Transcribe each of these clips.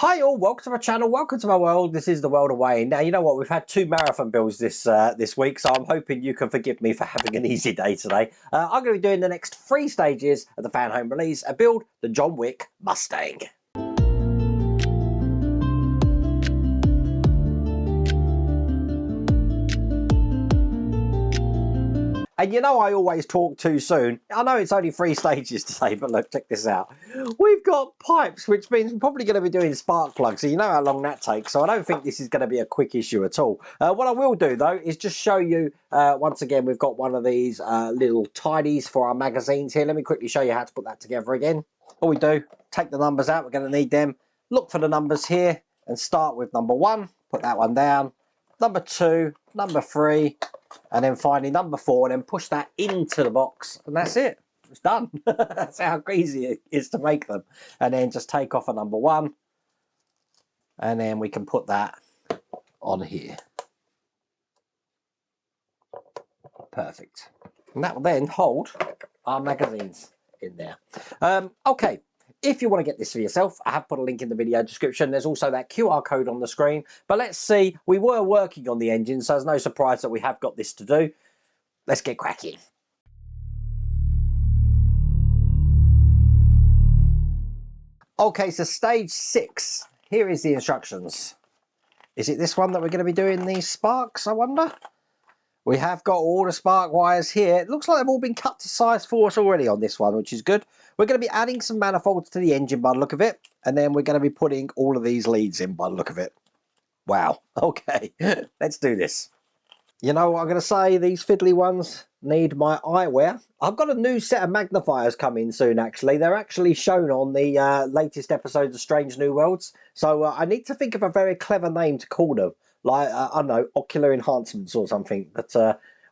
Hi all, welcome to my channel, welcome to my world. This is the world of Wayne. Now you know what, we've had 2 marathon builds this week, so I'm hoping you can forgive me for having an easy day today. I'm going to be doing the next 3 stages of the Fanhome release and build the John Wick Mustang. And you know I always talk too soon. I know it's only 3 stages today, but look, check this out. We've got pipes, which means we're probably going to be doing spark plugs. So you know how long that takes. So I don't think this is going to be a quick issue at all. What I will do, though, is just show you, once again, we've got one of these little tidies for our magazines here. Let me quickly show you how to put that together again. All we do, take the numbers out. We're going to need them. Look for the numbers here and start with number 1. Put that one down. Number 2, number 3. And then finally number 4, and then push that into the box, and that's it. It's done. That's how easy it is to make them. And then just take off a number 1, and then we can put that on here. Perfect. And that will then hold our magazines in there. Okay. If you want to get this for yourself, I have put a link in the video description. There's also that QR code on the screen. But let's see, we were working on the engine, so there's no surprise that we have got this to do. Let's get cracking. Okay, so stage 6. Here is the instructions. Is it this one that we're going to be doing these sparks, I wonder? We have got all the spark wires here. It looks like they've all been cut to size for us already on this one, which is good. We're going to be adding some manifolds to the engine by the look of it. And then we're going to be putting all of these leads in by the look of it. Wow. Okay, let's do this. You know what I'm going to say? These fiddly ones need my eyewear. I've got a new set of magnifiers coming soon, actually. They're actually shown on the latest episodes of Strange New Worlds. So I need to think of a very clever name to call them. Like, I don't know, ocular enhancements or something. But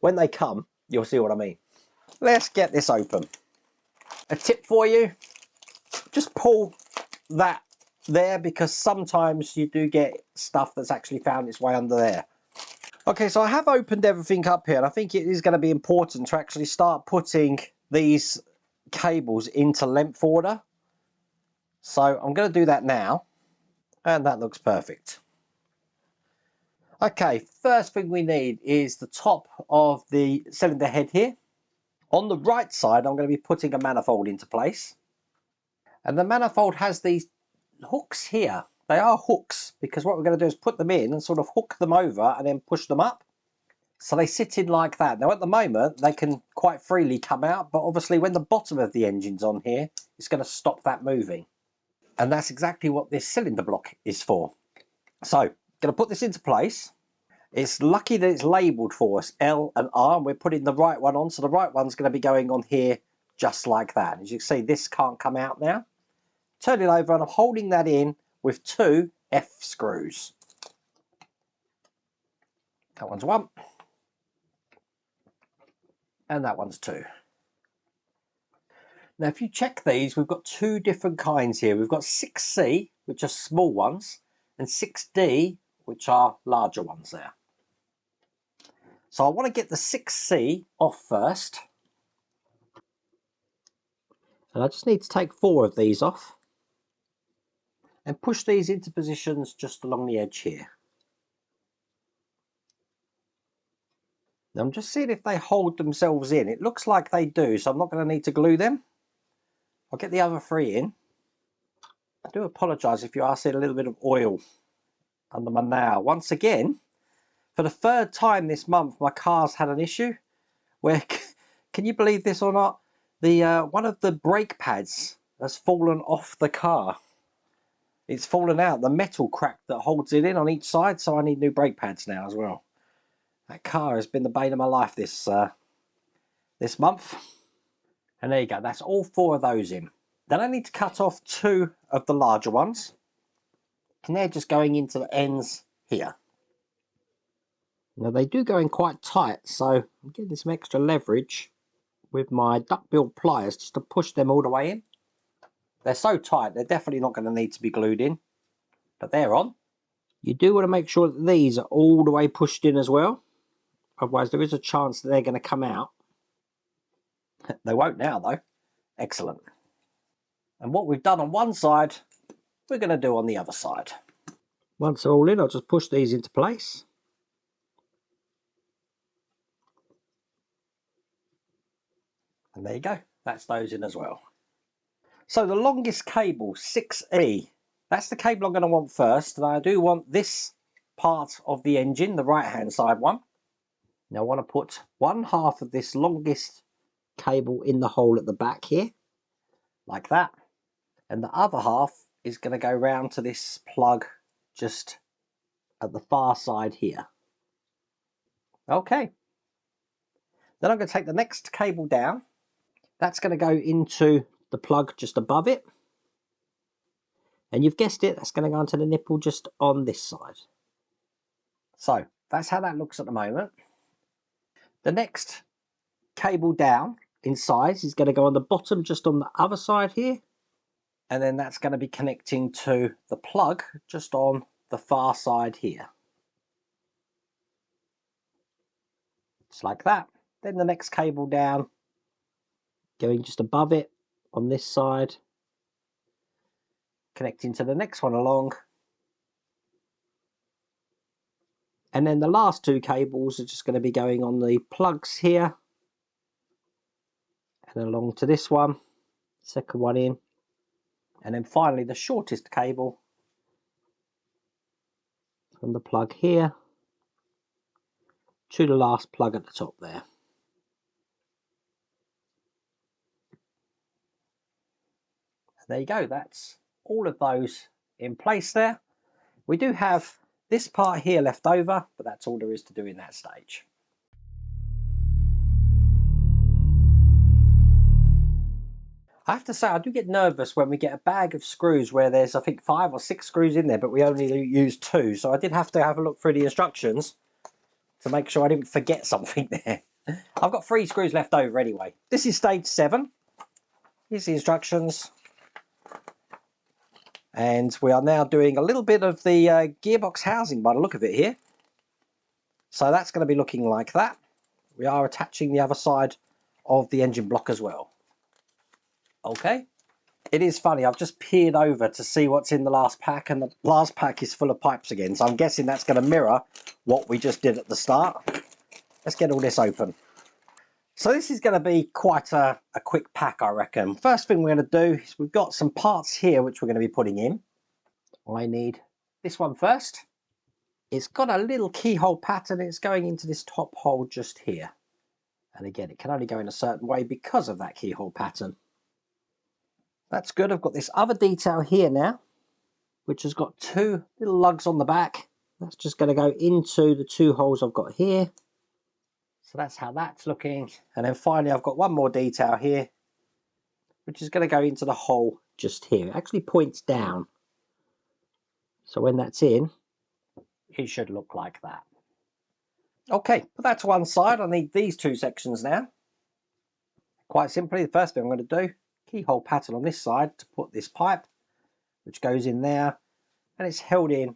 when they come, you'll see what I mean. Let's get this open. A tip for you, just pull that there, because sometimes you do get stuff that's actually found its way under there. Okay, so I have opened everything up here, and I think it is going to be important to actually start putting these cables into length order. So I'm going to do that now, and that looks perfect. Okay, first thing we need is the top of the cylinder head here. On the right side, I'm going to be putting a manifold into place. And the manifold has these hooks here. They are hooks, because what we're going to do is put them in and sort of hook them over and then push them up. So they sit in like that. Now at the moment, they can quite freely come out, but obviously when the bottom of the engine's on here, it's going to stop that moving. And that's exactly what this cylinder block is for. So, going to put this into place. It's lucky that it's labelled for us, L and R, and we're putting the right one on. So the right one's going to be going on here just like that. As you can see, this can't come out now. Turn it over, and I'm holding that in with 2 F screws. That one's 1. And that one's 2. Now, if you check these, we've got 2 different kinds here. We've got 6C, which are small ones, and 6D, which are larger ones there. So I want to get the 6C off first. And I just need to take 4 of these off and push these into positions just along the edge here. Now I'm just seeing if they hold themselves in. It looks like they do, so I'm not going to need to glue them. I'll get the other 3 in. I do apologise if you are seeing a little bit of oil under my nail. Once again, for the 3rd time this month, my car's had an issue where, can you believe this or not, the one of the brake pads has fallen off the car. It's fallen out, the metal crack that holds it in on each side, so I need new brake pads now as well. That car has been the bane of my life this month. And there you go, that's all 4 of those in. Then I need to cut off 2 of the larger ones. And they're just going into the ends here. Now they do go in quite tight, so I'm getting some extra leverage with my duck-bill pliers just to push them all the way in. They're so tight, they're definitely not going to need to be glued in. But they're on. You do want to make sure that these are all the way pushed in as well. Otherwise there is a chance that they're going to come out. They won't now though. Excellent. And what we've done on one side, we're going to do on the other side. Once they're all in, I'll just push these into place. And there you go, that's those in as well. So the longest cable, 6E, that's the cable I'm going to want first. And I do want this part of the engine, the right hand side one. Now I want to put one half of this longest cable in the hole at the back here, like that. And the other half is going to go round to this plug just at the far side here. Okay. Then I'm going to take the next cable down. That's going to go into the plug just above it. And you've guessed it, that's going to go onto the nipple just on this side. So that's how that looks at the moment. The next cable down in size is going to go on the bottom just on the other side here. And then that's going to be connecting to the plug just on the far side here. Just like that. Then the next cable down, going just above it on this side, connecting to the next one along. And then the last two cables are just going to be going on the plugs here and along to this one, second one in. And then finally the shortest cable from the plug here to the last plug at the top there. And there you go, that's all of those in place there. We do have this part here left over, but that's all there is to do in that stage. I have to say, I do get nervous when we get a bag of screws where there's, I think, 5 or 6 screws in there, but we only use 2. So I did have to have a look through the instructions to make sure I didn't forget something there. I've got 3 screws left over anyway. This is stage 7. Here's the instructions. And we are now doing a little bit of the gearbox housing by the look of it here. So that's going to be looking like that. We are attaching the other side of the engine block as well. Okay. It is funny, I've just peered over to see what's in the last pack, and the last pack is full of pipes again. So I'm guessing that's going to mirror what we just did at the start. Let's get all this open. So this is going to be quite a quick pack, I reckon. First thing we're going to do is we've got some parts here which we're going to be putting in. I need this one first. It's got a little keyhole pattern. It's going into this top hole just here. And again, it can only go in a certain way because of that keyhole pattern. That's good. I've got this other detail here now, which has got 2 little lugs on the back. That's just going to go into the 2 holes I've got here. So that's how that's looking. And then finally, I've got one more detail here, which is going to go into the hole just here. It actually points down. So when that's in, it should look like that. Okay, put that to one side. I need these 2 sections now. Quite simply, the first thing I'm going to do, keyhole pattern on this side to put this pipe, which goes in there, and it's held in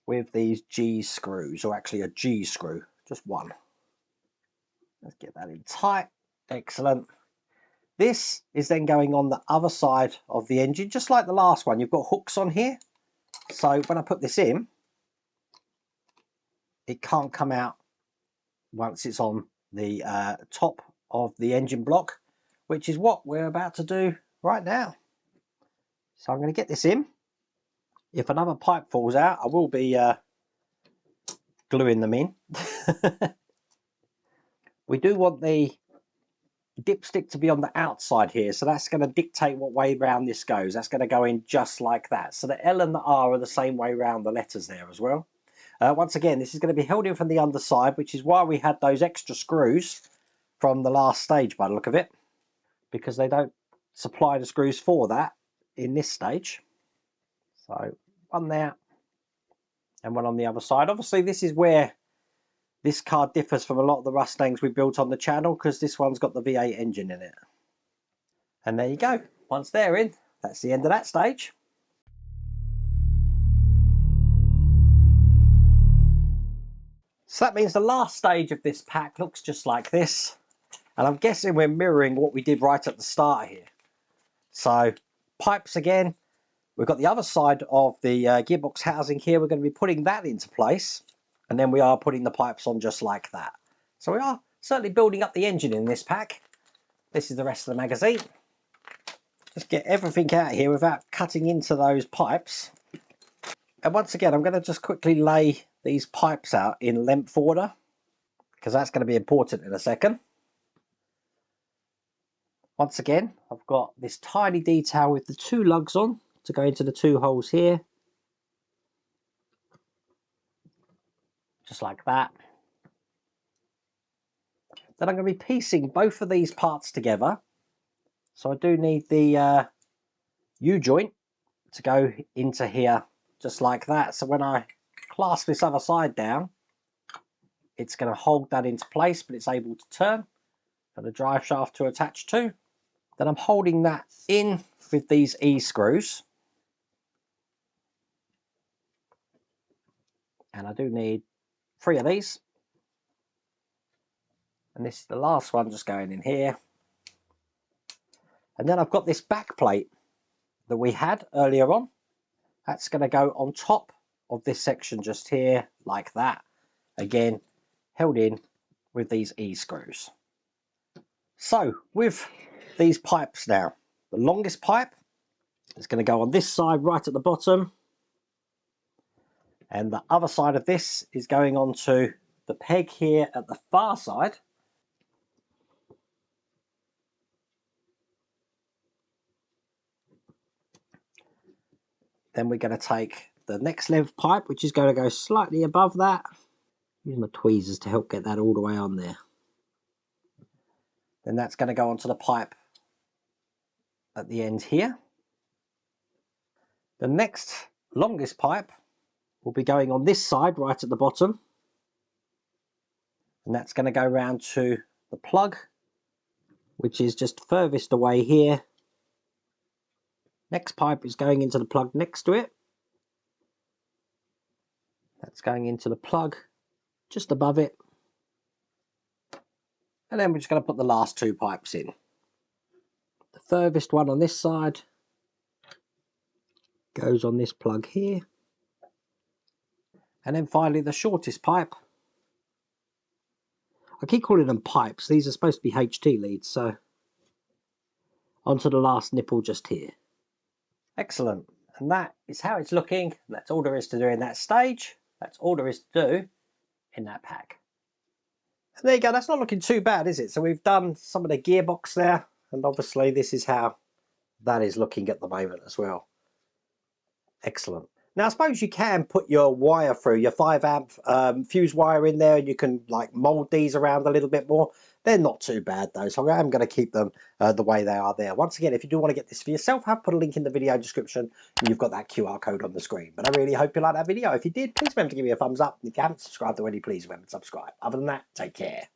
with these G screws, or actually a G screw, just one. Let's get that in tight. Excellent. This is then going on the other side of the engine, just like the last one. You've got hooks on here. So when I put this in, it can't come out once it's on the top of the engine block, which is what we're about to do right now. So I'm going to get this in. If another pipe falls out, I will be gluing them in. We do want the dipstick to be on the outside here, so that's going to dictate what way round this goes. That's going to go in just like that. So the L and the R are the same way round the letters there as well. Once again, this is going to be held in from the underside, which is why we had those extra screws from the last stage by the look of it, because they don't supply the screws for that in this stage. So one there and one on the other side. Obviously this is where this car differs from a lot of the Mustangs we built on the channel, because this one's got the V8 engine in it. And there you go. Once they're in, that's the end of that stage. So that means the last stage of this pack looks just like this. And I'm guessing we're mirroring what we did right at the start here. So pipes again, We've got the other side of the gearbox housing here. We're going to be putting that into place, and then we are putting the pipes on just like that. So we are certainly building up the engine in this pack. This is the rest of the magazine. Just get everything out here without cutting into those pipes. And once again, I'm going to just quickly lay these pipes out in length order, because that's going to be important in a second. Once again, I've got this tiny detail with the 2 lugs on to go into the 2 holes here. Just like that. Then I'm going to be piecing both of these parts together. So I do need the U-joint to go into here just like that. So when I clasp this other side down, it's going to hold that into place, but it's able to turn for the drive shaft to attach to. Then I'm holding that in with these E-screws. And I do need 3 of these. And this is the last one just going in here. And then I've got this back plate that we had earlier on. That's going to go on top of this section just here, like that. Again, held in with these E-screws. So, with these pipes now, the longest pipe is going to go on this side right at the bottom. And the other side of this is going onto the peg here at the far side. Then we're going to take the next length pipe, which is going to go slightly above that. Use my tweezers to help get that all the way on there. Then that's going to go onto the pipe at the end here. The next longest pipe will be going on this side right at the bottom. And that's going to go round to the plug, which is just furthest away here. Next pipe is going into the plug next to it. That's going into the plug just above it. And then we're just going to put the last 2 pipes in. The furthest one on this side goes on this plug here. And then finally the shortest pipe. I keep calling them pipes. These are supposed to be HT leads, so onto the last nipple just here. Excellent. And that is how it's looking. That's all there is to do in that stage. That's all there is to do in that pack. And there you go. That's not looking too bad, is it? So we've done some of the gearbox there, and obviously this is how that is looking at the moment as well. Excellent. Now I suppose you can put your wire through, your 5 amp fuse wire in there, and you can like mold these around a little bit more. They're not too bad though, so I am going to keep them the way they are there. Once again, if you do want to get this for yourself, I've put a link in the video description, and you've got that QR code on the screen. But I really hope you liked that video. If you did, please remember to give me a thumbs up. If you haven't subscribed already, please remember to subscribe. Other than that, take care.